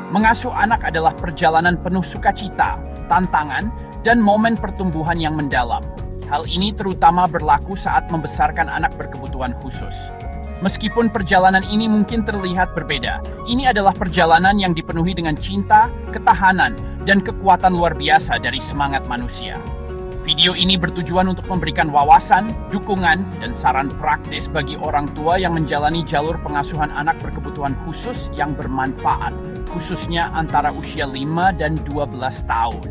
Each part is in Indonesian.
Mengasuh anak adalah perjalanan penuh sukacita, tantangan, dan momen pertumbuhan yang mendalam. Hal ini terutama berlaku saat membesarkan anak berkebutuhan khusus. Meskipun perjalanan ini mungkin terlihat berbeda, ini adalah perjalanan yang dipenuhi dengan cinta, ketahanan, dan kekuatan luar biasa dari semangat manusia. Video ini bertujuan untuk memberikan wawasan, dukungan, dan saran praktis bagi orang tua yang menjalani jalur pengasuhan anak berkebutuhan khusus yang bermanfaat, khususnya antara usia 5 dan 12 tahun.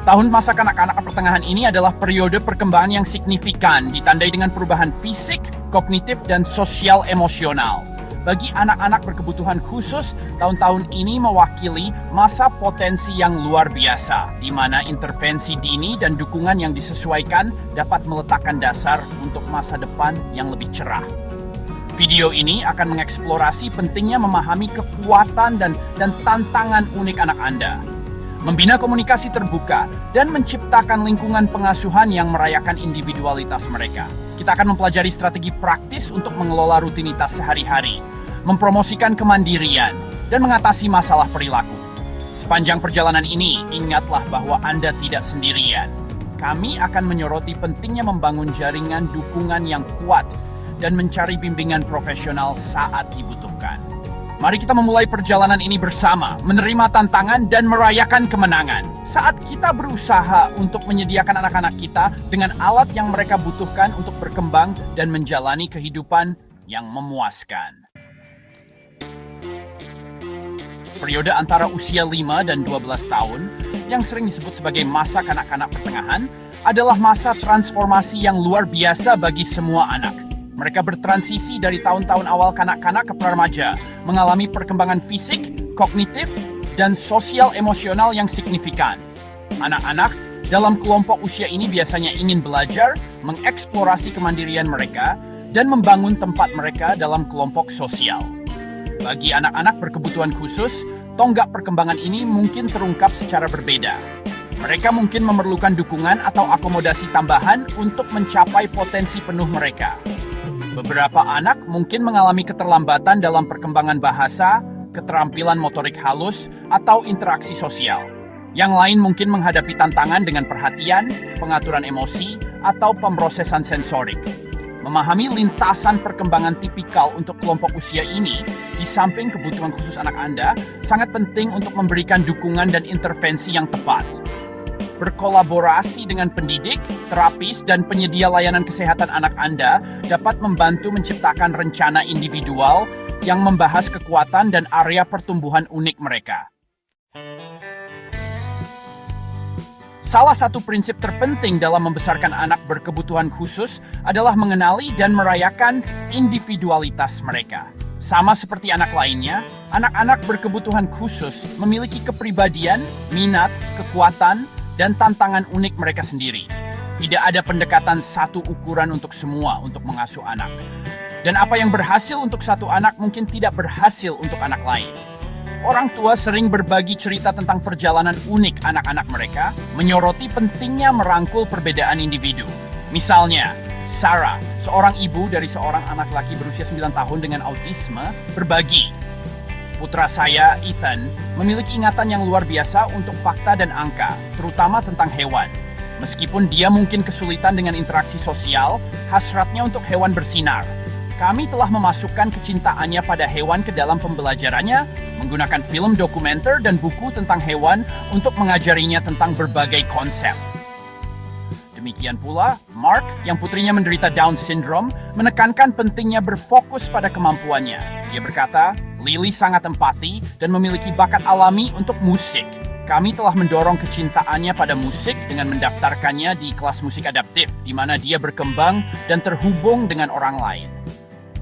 Tahun masa kanak-kanak pertengahan ini adalah periode perkembangan yang signifikan, ditandai dengan perubahan fisik, kognitif, dan sosial emosional. Bagi anak-anak berkebutuhan khusus, tahun-tahun ini mewakili masa potensi yang luar biasa, di mana intervensi dini dan dukungan yang disesuaikan dapat meletakkan dasar untuk masa depan yang lebih cerah. Video ini akan mengeksplorasi pentingnya memahami kekuatan dan tantangan unik anak Anda, membina komunikasi terbuka, dan menciptakan lingkungan pengasuhan yang merayakan individualitas mereka. Kita akan mempelajari strategi praktis untuk mengelola rutinitas sehari-hari, mempromosikan kemandirian, dan mengatasi masalah perilaku. Sepanjang perjalanan ini, ingatlah bahwa Anda tidak sendirian. Kami akan menyoroti pentingnya membangun jaringan dukungan yang kuat dan mencari bimbingan profesional saat dibutuhkan. Mari kita memulai perjalanan ini bersama, menerima tantangan dan merayakan kemenangan. Saat kita berusaha untuk menyediakan anak-anak kita dengan alat yang mereka butuhkan untuk berkembang dan menjalani kehidupan yang memuaskan. Periode antara usia 5 dan 12 tahun, yang sering disebut sebagai masa kanak-kanak pertengahan, adalah masa transformasi yang luar biasa bagi semua anak. Mereka bertransisi dari tahun-tahun awal kanak-kanak ke remaja, mengalami perkembangan fisik, kognitif, dan sosial emosional yang signifikan. Anak-anak dalam kelompok usia ini biasanya ingin belajar, mengeksplorasi kemandirian mereka, dan membangun tempat mereka dalam kelompok sosial. Bagi anak-anak berkebutuhan khusus, tonggak perkembangan ini mungkin terungkap secara berbeda. Mereka mungkin memerlukan dukungan atau akomodasi tambahan untuk mencapai potensi penuh mereka. Beberapa anak mungkin mengalami keterlambatan dalam perkembangan bahasa, keterampilan motorik halus, atau interaksi sosial. Yang lain mungkin menghadapi tantangan dengan perhatian, pengaturan emosi, atau pemrosesan sensorik. Memahami lintasan perkembangan tipikal untuk kelompok usia ini, di samping kebutuhan khusus anak Anda, sangat penting untuk memberikan dukungan dan intervensi yang tepat. Berkolaborasi dengan pendidik, terapis, dan penyedia layanan kesehatan anak Anda dapat membantu menciptakan rencana individual yang membahas kekuatan dan area pertumbuhan unik mereka. Salah satu prinsip terpenting dalam membesarkan anak berkebutuhan khusus adalah mengenali dan merayakan individualitas mereka. Sama seperti anak lainnya, anak-anak berkebutuhan khusus memiliki kepribadian, minat, kekuatan, dan tantangan unik mereka sendiri. Tidak ada pendekatan satu ukuran untuk semua untuk mengasuh anak. Dan apa yang berhasil untuk satu anak mungkin tidak berhasil untuk anak lain. Orang tua sering berbagi cerita tentang perjalanan unik anak-anak mereka, menyoroti pentingnya merangkul perbedaan individu. Misalnya, Sarah, seorang ibu dari seorang anak laki berusia 9 tahun dengan autisme, berbagi. Putra saya, Ethan, memiliki ingatan yang luar biasa untuk fakta dan angka, terutama tentang hewan. Meskipun dia mungkin kesulitan dengan interaksi sosial, hasratnya untuk hewan bersinar. Kami telah memasukkan kecintaannya pada hewan ke dalam pembelajarannya, menggunakan film dokumenter dan buku tentang hewan untuk mengajarinya tentang berbagai konsep. Demikian pula, Mark, yang putrinya menderita Down syndrome, menekankan pentingnya berfokus pada kemampuannya. Dia berkata, Lily sangat empati dan memiliki bakat alami untuk musik. Kami telah mendorong kecintaannya pada musik dengan mendaftarkannya di kelas musik adaptif, di mana dia berkembang dan terhubung dengan orang lain.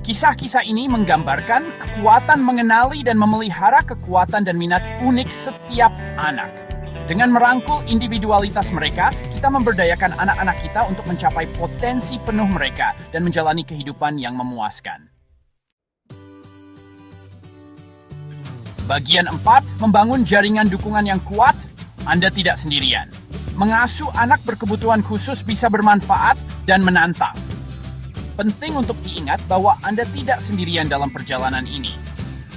Kisah-kisah ini menggambarkan kekuatan mengenali dan memelihara kekuatan dan minat unik setiap anak. Dengan merangkul individualitas mereka, kita memberdayakan anak-anak kita untuk mencapai potensi penuh mereka dan menjalani kehidupan yang memuaskan. Bagian 4, membangun jaringan dukungan yang kuat. Anda tidak sendirian. Mengasuh anak berkebutuhan khusus bisa bermanfaat dan menantang. Penting untuk diingat bahwa Anda tidak sendirian dalam perjalanan ini.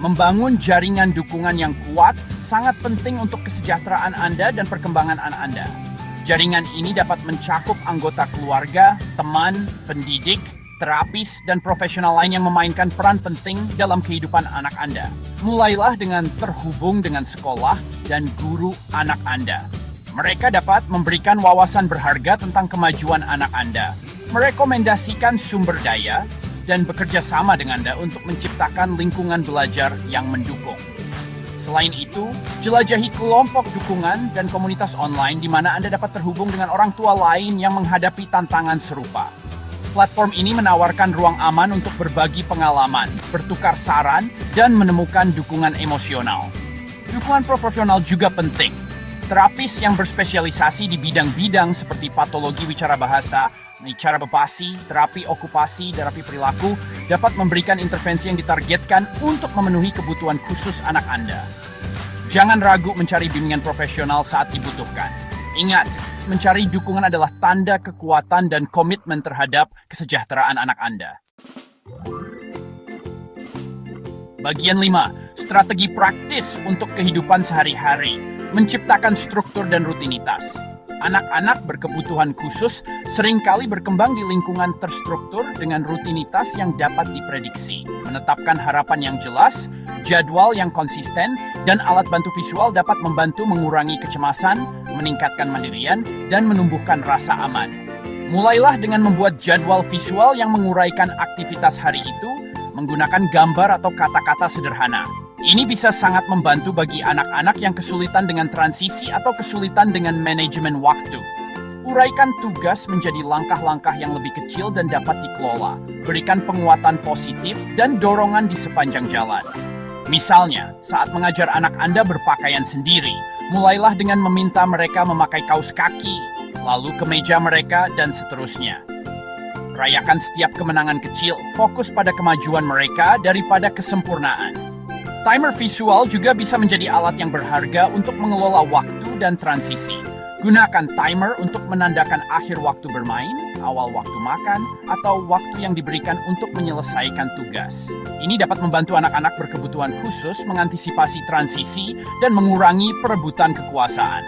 Membangun jaringan dukungan yang kuat sangat penting untuk kesejahteraan Anda dan perkembangan anak Anda. Jaringan ini dapat mencakup anggota keluarga, teman, pendidik, terapis, dan profesional lain yang memainkan peran penting dalam kehidupan anak Anda. Mulailah dengan terhubung dengan sekolah dan guru anak Anda. Mereka dapat memberikan wawasan berharga tentang kemajuan anak Anda, merekomendasikan sumber daya, dan bekerja sama dengan Anda untuk menciptakan lingkungan belajar yang mendukung. Selain itu, jelajahi kelompok dukungan dan komunitas online di mana Anda dapat terhubung dengan orang tua lain yang menghadapi tantangan serupa. Platform ini menawarkan ruang aman untuk berbagi pengalaman, bertukar saran, dan menemukan dukungan emosional. Dukungan profesional juga penting. Terapis yang berspesialisasi di bidang-bidang seperti patologi wicara bahasa, wicara bepasi, terapi okupasi, terapi perilaku, dapat memberikan intervensi yang ditargetkan untuk memenuhi kebutuhan khusus anak Anda. Jangan ragu mencari bimbingan profesional saat dibutuhkan. Ingat, mencari dukungan adalah tanda kekuatan dan komitmen terhadap kesejahteraan anak Anda. Bagian 5. Strategi praktis untuk kehidupan sehari-hari. Menciptakan struktur dan rutinitas. Anak-anak berkebutuhan khusus seringkali berkembang di lingkungan terstruktur dengan rutinitas yang dapat diprediksi. Menetapkan harapan yang jelas, jadwal yang konsisten, dan alat bantu visual dapat membantu mengurangi kecemasan, meningkatkan mandirian, dan menumbuhkan rasa aman. Mulailah dengan membuat jadwal visual yang menguraikan aktivitas hari itu menggunakan gambar atau kata-kata sederhana. Ini bisa sangat membantu bagi anak-anak yang kesulitan dengan transisi atau kesulitan dengan manajemen waktu. Uraikan tugas menjadi langkah-langkah yang lebih kecil dan dapat dikelola. Berikan penguatan positif dan dorongan di sepanjang jalan. Misalnya, saat mengajar anak Anda berpakaian sendiri, mulailah dengan meminta mereka memakai kaos kaki, lalu kemeja mereka, dan seterusnya. Rayakan setiap kemenangan kecil, fokus pada kemajuan mereka daripada kesempurnaan. Timer visual juga bisa menjadi alat yang berharga untuk mengelola waktu dan transisi. Gunakan timer untuk menandakan akhir waktu bermain, awal waktu makan, atau waktu yang diberikan untuk menyelesaikan tugas. Ini dapat membantu anak-anak berkebutuhan khusus mengantisipasi transisi dan mengurangi perebutan kekuasaan.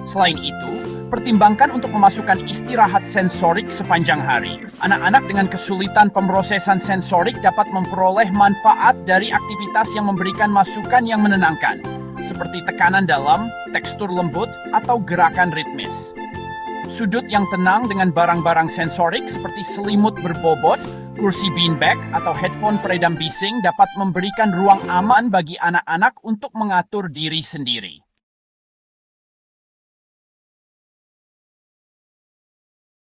Selain itu, pertimbangkan untuk memasukkan istirahat sensorik sepanjang hari. Anak-anak dengan kesulitan pemrosesan sensorik dapat memperoleh manfaat dari aktivitas yang memberikan masukan yang menenangkan, seperti tekanan dalam, tekstur lembut, atau gerakan ritmis. Sudut yang tenang dengan barang-barang sensorik seperti selimut berbobot, kursi beanbag, atau headphone peredam bising dapat memberikan ruang aman bagi anak-anak untuk mengatur diri sendiri.